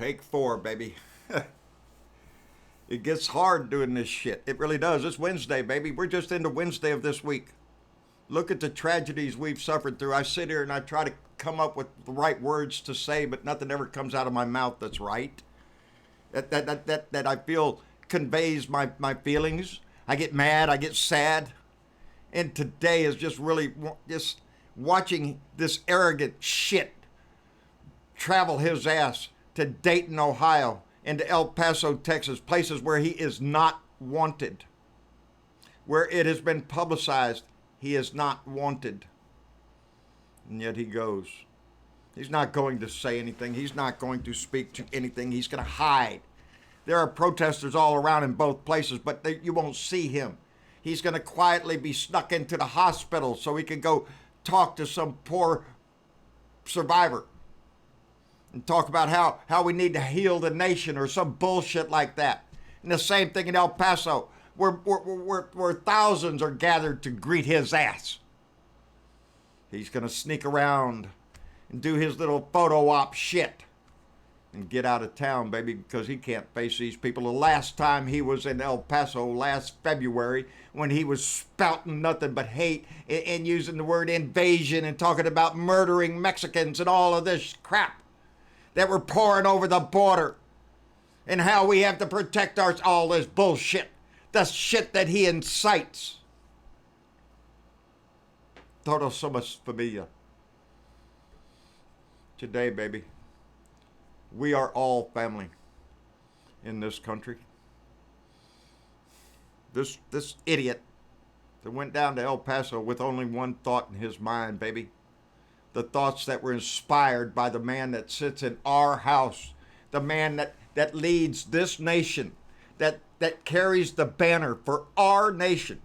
Take 4, baby. It gets hard doing this shit. It really does. It's Wednesday, baby. We're just into Wednesday of this week. Look at the tragedies we've suffered through. I sit here and I try to come up with the right words to say, but nothing ever comes out of my mouth that's right. That I feel conveys my feelings. I get mad. I get sad. And today is just really just watching this arrogant shit travel his ass to Dayton, Ohio, and to El Paso, Texas, places where he is not wanted, where it has been publicized he is not wanted. And yet he goes. He's not going to say anything. He's not going to speak to anything. He's going to hide. There are protesters all around in both places, but you won't see him. He's going to quietly be snuck into the hospital so he can go talk to some poor survivor and talk about how we need to heal the nation or some bullshit like that. And the same thing in El Paso, where thousands are gathered to greet his ass. He's going to sneak around and do his little photo op shit and get out of town, baby, because he can't face these people. The last time he was in El Paso, last February, when he was spouting nothing but hate and using the word invasion and talking about murdering Mexicans and all of this crap that were pouring over the border and how we have to protect all this bullshit, the shit that he incites. Todos Somos Familia. Today, baby, we are all family in this country. This idiot that went down to El Paso with only one thought in his mind, baby. The thoughts that were inspired by the man that sits in our house, the man that leads this nation, that carries the banner for our nation,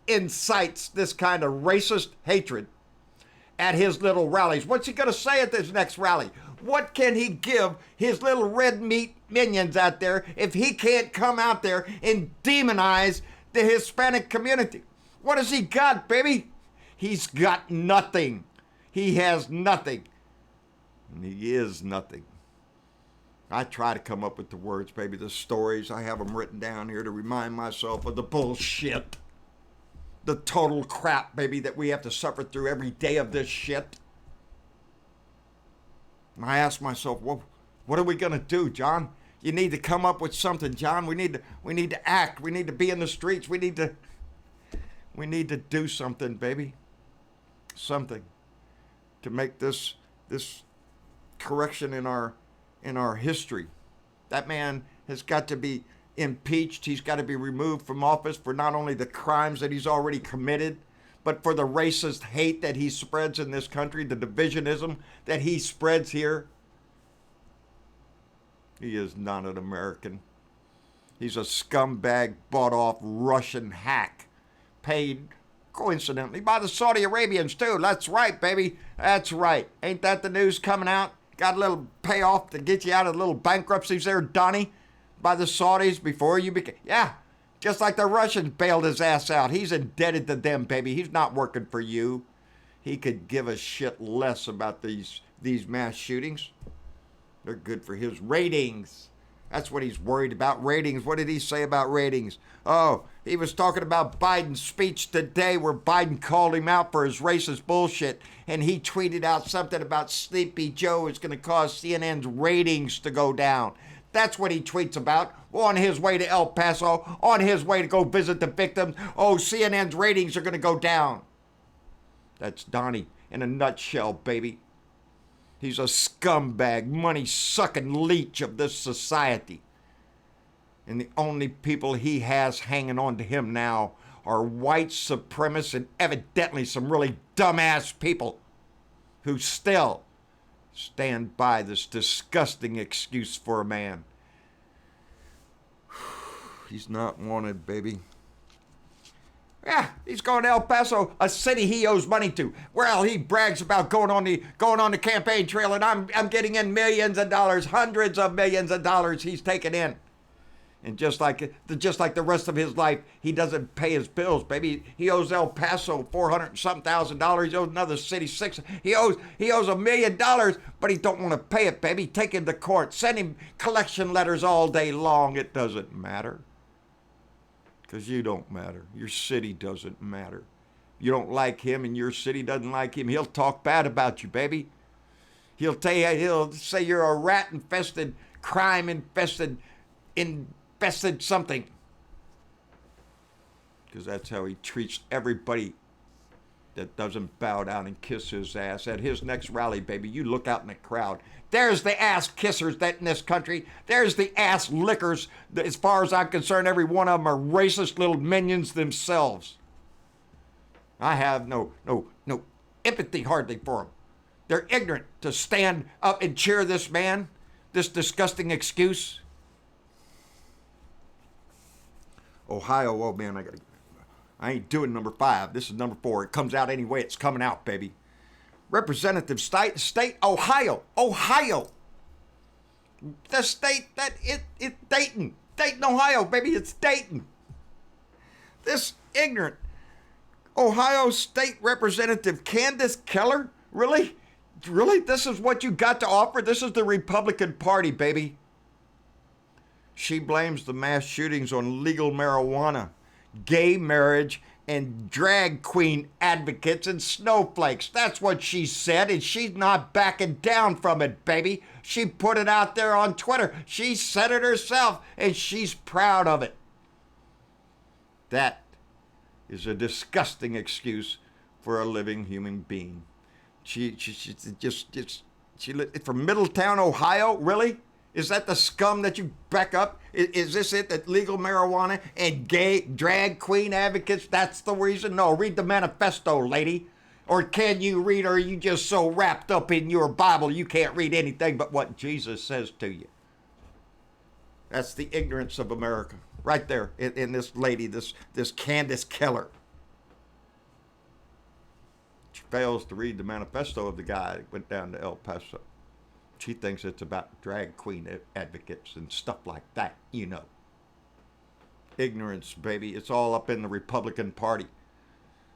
incites this kind of racist hatred at his little rallies. What's he going to say at this next rally? What can he give his little red meat minions out there if he can't come out there and demonize the Hispanic community? What has he got, baby? He's got nothing. He has nothing. And he is nothing. I try to come up with the words, baby, the stories. I have them written down here to remind myself of the bullshit. The total crap, baby, that we have to suffer through every day of this shit. And I ask myself, well, what are we going to do, John? You need to come up with something, John. We need to act. We need to be in the streets. We need to do something, baby. Something to make this correction in our history. That man has got to be impeached. He's got to be removed from office for not only the crimes that he's already committed, but for the racist hate that he spreads in this country, the divisionism that he spreads here. He is not an American. He's a scumbag, bought-off Russian hack, paid coincidentally by the Saudi Arabians too. That's right, baby. That's right. Ain't that the news coming out? Got a little payoff to get you out of the little bankruptcies there, Donnie, by the Saudis before you became... Yeah, just like the Russians bailed his ass out. He's indebted to them, baby. He's not working for you. He could give a shit less about these mass shootings. They're good for his ratings. That's what he's worried about, ratings. What did he say about ratings? Oh, he was talking about Biden's speech today where Biden called him out for his racist bullshit, and he tweeted out something about Sleepy Joe is going to cause CNN's ratings to go down. That's what he tweets about. On his way to El Paso, on his way to go visit the victims. Oh, CNN's ratings are going to go down. That's Donnie in a nutshell, baby. He's a scumbag, money-sucking leech of this society. And the only people he has hanging on to him now are white supremacists and evidently some really dumbass people who still stand by this disgusting excuse for a man. He's not wanted, baby. Yeah, he's going to El Paso, a city he owes money to. Well, he brags about going on the campaign trail, and I'm getting in millions of dollars, hundreds of millions of dollars he's taken in. And just like the rest of his life, he doesn't pay his bills, baby. He owes El Paso $400,000. He owes another city six. He owes $1 million, but he don't want to pay it, baby. Take him to court. Send him collection letters all day long. It doesn't matter. Because you don't matter. Your city doesn't matter. You don't like him and your city doesn't like him. He'll talk bad about you, baby. He'll say you're a rat-infested, crime-infested, infested something. Because that's how he treats everybody that doesn't bow down and kiss his ass. At his next rally, baby, you look out in the crowd. There's the ass kissers that in this country. There's the ass lickers. As far as I'm concerned, every one of them are racist little minions themselves. I have no empathy hardly for them. They're ignorant to stand up and cheer this man, this disgusting excuse. Ohio, oh man, I ain't doing number 5. This is number 4. It comes out anyway. It's coming out, baby. Representative state Ohio. The state that it's Dayton, Ohio, baby. It's Dayton. This ignorant Ohio State Representative Candace Keller, really? This is what you got to offer? This is the Republican Party, baby. She blames the mass shootings on legal marijuana, gay marriage, and drag queen advocates and snowflakes. That's what she said, and she's not backing down from it, baby. She put it out there on Twitter. She said it herself, and she's proud of it. That is a disgusting excuse for a living human being. She from Middletown, Ohio, really? Is that the scum that you back up? Is this it, that legal marijuana and gay drag queen advocates, that's the reason? No, read the manifesto, lady. Or can you read, or are you just so wrapped up in your Bible you can't read anything but what Jesus says to you? That's the ignorance of America, right there in this lady, this Candace Keller. She fails to read the manifesto of the guy that went down to El Paso. She thinks it's about drag queen advocates and stuff like that, you know. Ignorance, baby. It's all up in the Republican Party.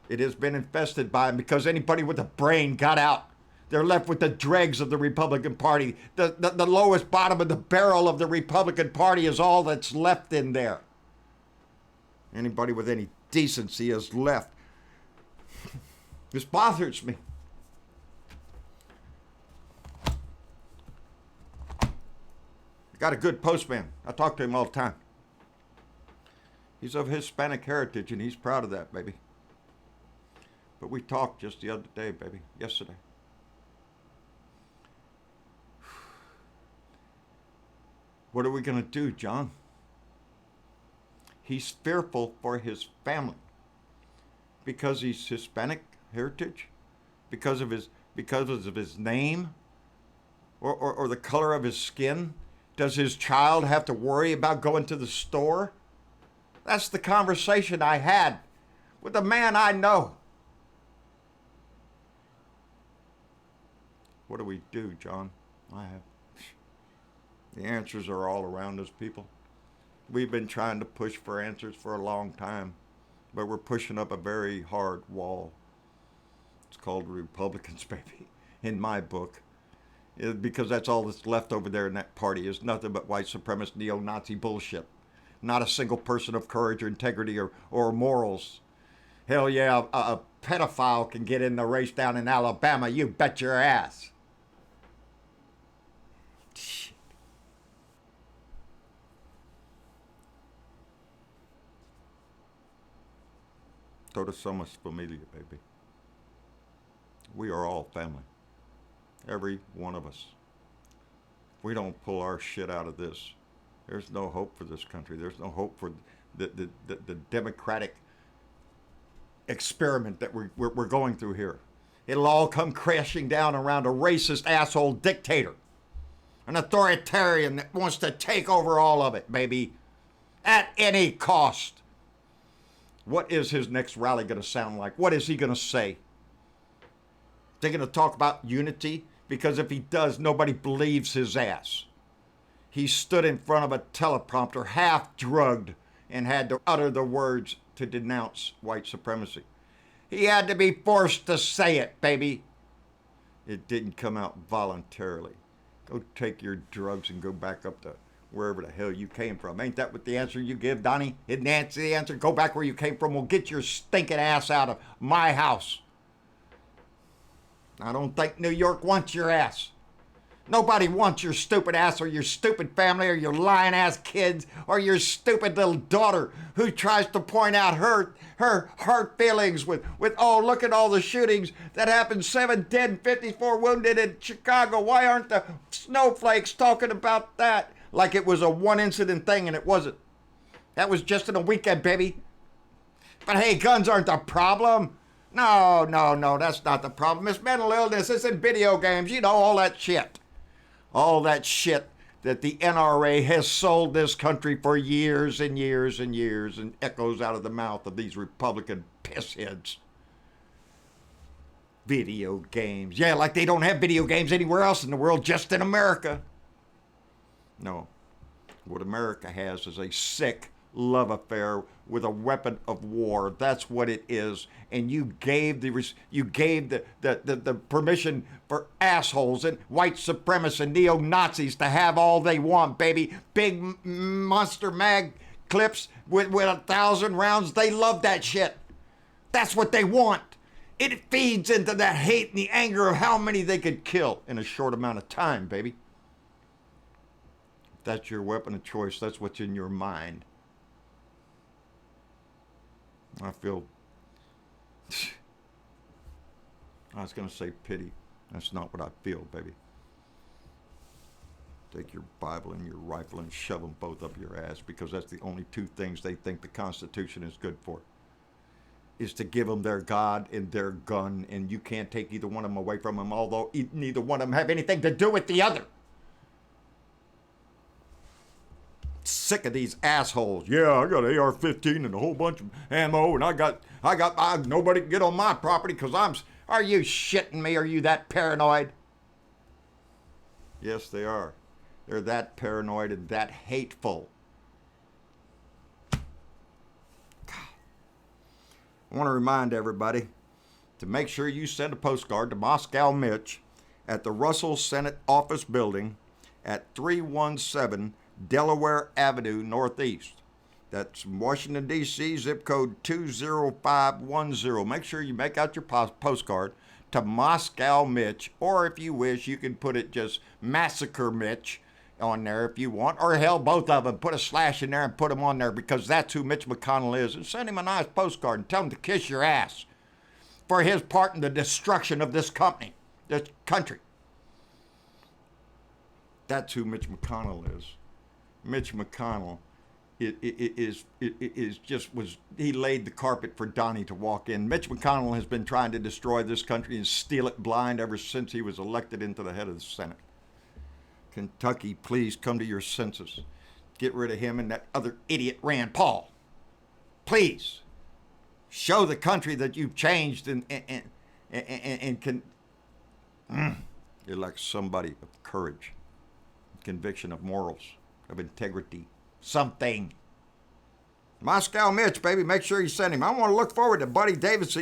It has been infested by them because anybody with a brain got out. They're left with the dregs of the Republican Party. The lowest bottom of the barrel of the Republican Party is all that's left in there. Anybody with any decency is left. This bothers me. I got a good postman. I talk to him all the time. He's of Hispanic heritage, and he's proud of that, baby. But we talked just the other day, baby, yesterday. What are we going to do, John? He's fearful for his family because he's Hispanic heritage, because of his name, or the color of his skin. Does his child have to worry about going to the store? That's the conversation I had with a man I know. What do we do, John? The answers are all around us, people. We've been trying to push for answers for a long time, but we're pushing up a very hard wall. It's called Republicans, baby, in my book. Because that's all that's left over there in that party is nothing but white supremacist neo-Nazi bullshit. Not a single person of courage or integrity or morals. Hell yeah, a pedophile can get in the race down in Alabama. You bet your ass. Shit. Todos Somos Familia, baby. We are all family. Every one of us. If we don't pull our shit out of this, there's no hope for this country. There's no hope for the democratic experiment that we're going through here. It'll all come crashing down around a racist asshole dictator. An authoritarian that wants to take over all of it, baby. At any cost. What is his next rally going to sound like? What is he going to say? They're going to talk about unity? Because if he does, nobody believes his ass. he stood in front of a teleprompter, half drugged, and had to utter the words to denounce white supremacy. He had to be forced to say it, baby. It didn't come out voluntarily. Go take your drugs and go back up to wherever the hell you came from. Ain't that what the answer you give, Donnie? Isn't that the answer? Go back where you came from. Well, get your stinking ass out of my house. I don't think New York wants your ass. Nobody wants your stupid ass or your stupid family or your lying ass kids or your stupid little daughter who tries to point out her hurt feelings with oh, look at all the shootings that happened, 7 dead and 54 wounded in Chicago. Why aren't the snowflakes talking about that? Like it was a one incident thing, and it wasn't. That was just in a weekend, baby. But hey, guns aren't the problem. No, that's not the problem. It's mental illness, it's in video games, you know, all that shit. All that shit that the NRA has sold this country for years and years and years, and echoes out of the mouth of these Republican pissheads. Video games. Yeah, like they don't have video games anywhere else in the world, just in America. No. What America has is a sick love affair with a weapon of war. That's what it is. And you gave the permission for assholes and white supremacists and neo-Nazis to have all they want, baby. Big monster mag clips with 1,000 rounds. They love that shit. That's what they want. It feeds into that hate and the anger of how many they could kill in a short amount of time, baby. If that's your weapon of choice, that's what's in your mind. I feel, I was going to say pity. That's not what I feel, baby. Take your Bible and your rifle and shove them both up your ass, because that's the only two things they think the Constitution is good for. Is to give them their God and their gun, and you can't take either one of them away from them, although neither one of them have anything to do with the other. Sick of these assholes. Yeah, I got an AR-15 and a whole bunch of ammo, and I got nobody can get on my property because are you shitting me? Are you that paranoid? Yes, they are. They're that paranoid and that hateful. God. I want to remind everybody to make sure you send a postcard to Moscow Mitch at the Russell Senate Office Building at 317 Delaware Avenue Northeast. That's Washington, D.C., zip code 20510. Make sure you make out your postcard to Moscow Mitch, or if you wish, you can put it just Massacre Mitch on there if you want, or hell, both of them. Put a slash in there and put them on there, because that's who Mitch McConnell is. And send him a nice postcard and tell him to kiss your ass for his part in the destruction of this country. That's who Mitch McConnell is. Mitch McConnell he laid the carpet for Donnie to walk in. Mitch McConnell has been trying to destroy this country and steal it blind ever since he was elected into the head of the Senate. Kentucky, please come to your senses. Get rid of him and that other idiot Rand Paul. Please. Show the country that you've changed and can elect somebody of courage, conviction, of morals, of integrity, something. Moscow Mitch, baby, make sure you send him. I want to look forward to Buddy Davis.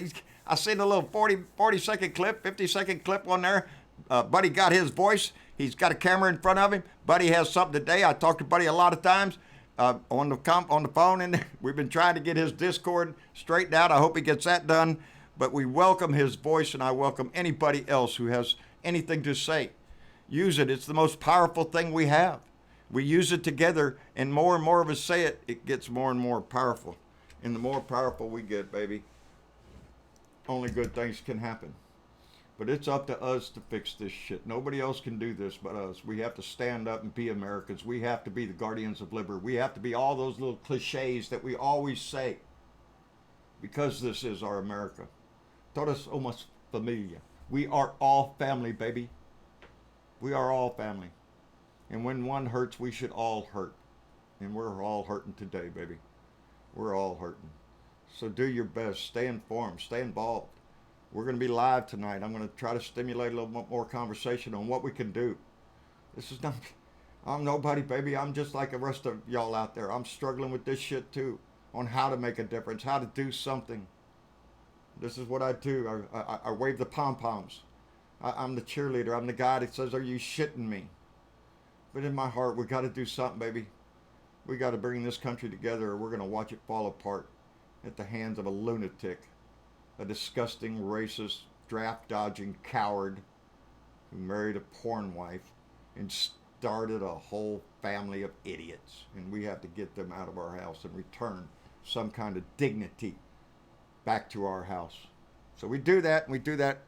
I seen a little 40-second clip, 50-second clip on there. Buddy got his voice. He's got a camera in front of him. Buddy has something today. I talked to Buddy a lot of times on the phone, and we've been trying to get his Discord straightened out. I hope he gets that done. But we welcome his voice, and I welcome anybody else who has anything to say. Use it. It's the most powerful thing we have. We use it together, and more of us say it, it gets more and more powerful. And the more powerful we get, baby, only good things can happen. But it's up to us to fix this shit. Nobody else can do this but us. We have to stand up and be Americans. We have to be the guardians of liberty. We have to be all those little cliches that we always say, because this is our America. Todos Somos Familia. We are all family, baby. We are all family. And when one hurts, we should all hurt. And we're all hurting today, baby. We're all hurting. So do your best. Stay informed. Stay involved. We're going to be live tonight. I'm going to try to stimulate a little more conversation on what we can do. This is not... I'm nobody, baby. I'm just like the rest of y'all out there. I'm struggling with this shit too, on how to make a difference, how to do something. This is what I do. I wave the pom poms. I'm the cheerleader. I'm the guy that says, "Are you shitting me?" But in my heart, we got to do something, baby. We got to bring this country together, or we're gonna watch it fall apart at the hands of a lunatic, a disgusting, racist, draft dodging coward who married a porn wife and started a whole family of idiots. And we have to get them out of our house and return some kind of dignity back to our house. So we do that, and we do that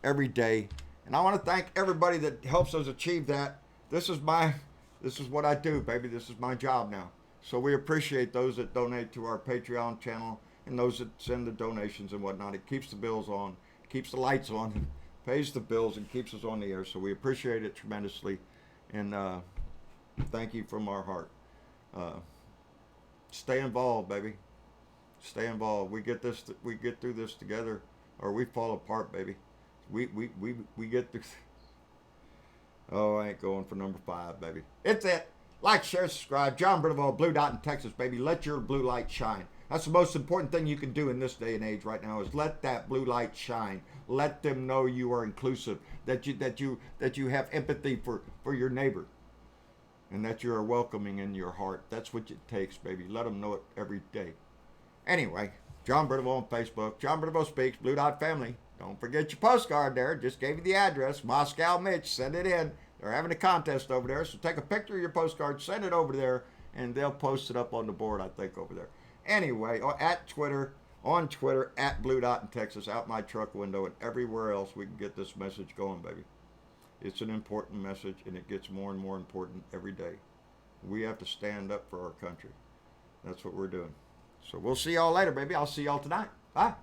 every day. And I want to thank everybody that helps us achieve that. This is what I do, baby. This is my job now. So we appreciate those that donate to our Patreon channel and those that send the donations and whatnot. It keeps the bills on, keeps the lights on, pays the bills, and keeps us on the air. So we appreciate it tremendously. And thank you from our heart. Stay involved, baby. Stay involved. We get through this together, or we fall apart, baby. We get through. Oh, I ain't going for number 5, baby. It's it. Like, share, subscribe. John Bernavall, Blue Dot in Texas, baby. Let your blue light shine. That's the most important thing you can do in this day and age right now, is let that blue light shine. Let them know you are inclusive, that you have empathy for your neighbor, and that you are welcoming in your heart. That's what it takes, baby. Let them know it every day. Anyway, John Bernavall on Facebook. John Bernavall Speaks, Blue Dot Family. Don't forget your postcard there. Just gave you the address. Moscow Mitch. Send it in. They're having a contest over there. So take a picture of your postcard. Send it over there. And they'll post it up on the board, I think, over there. Anyway, on Twitter, at Blue Dot in Texas, out my truck window, and everywhere else we can get this message going, baby. It's an important message, and it gets more and more important every day. We have to stand up for our country. That's what we're doing. So we'll see y'all later, baby. I'll see y'all tonight. Bye.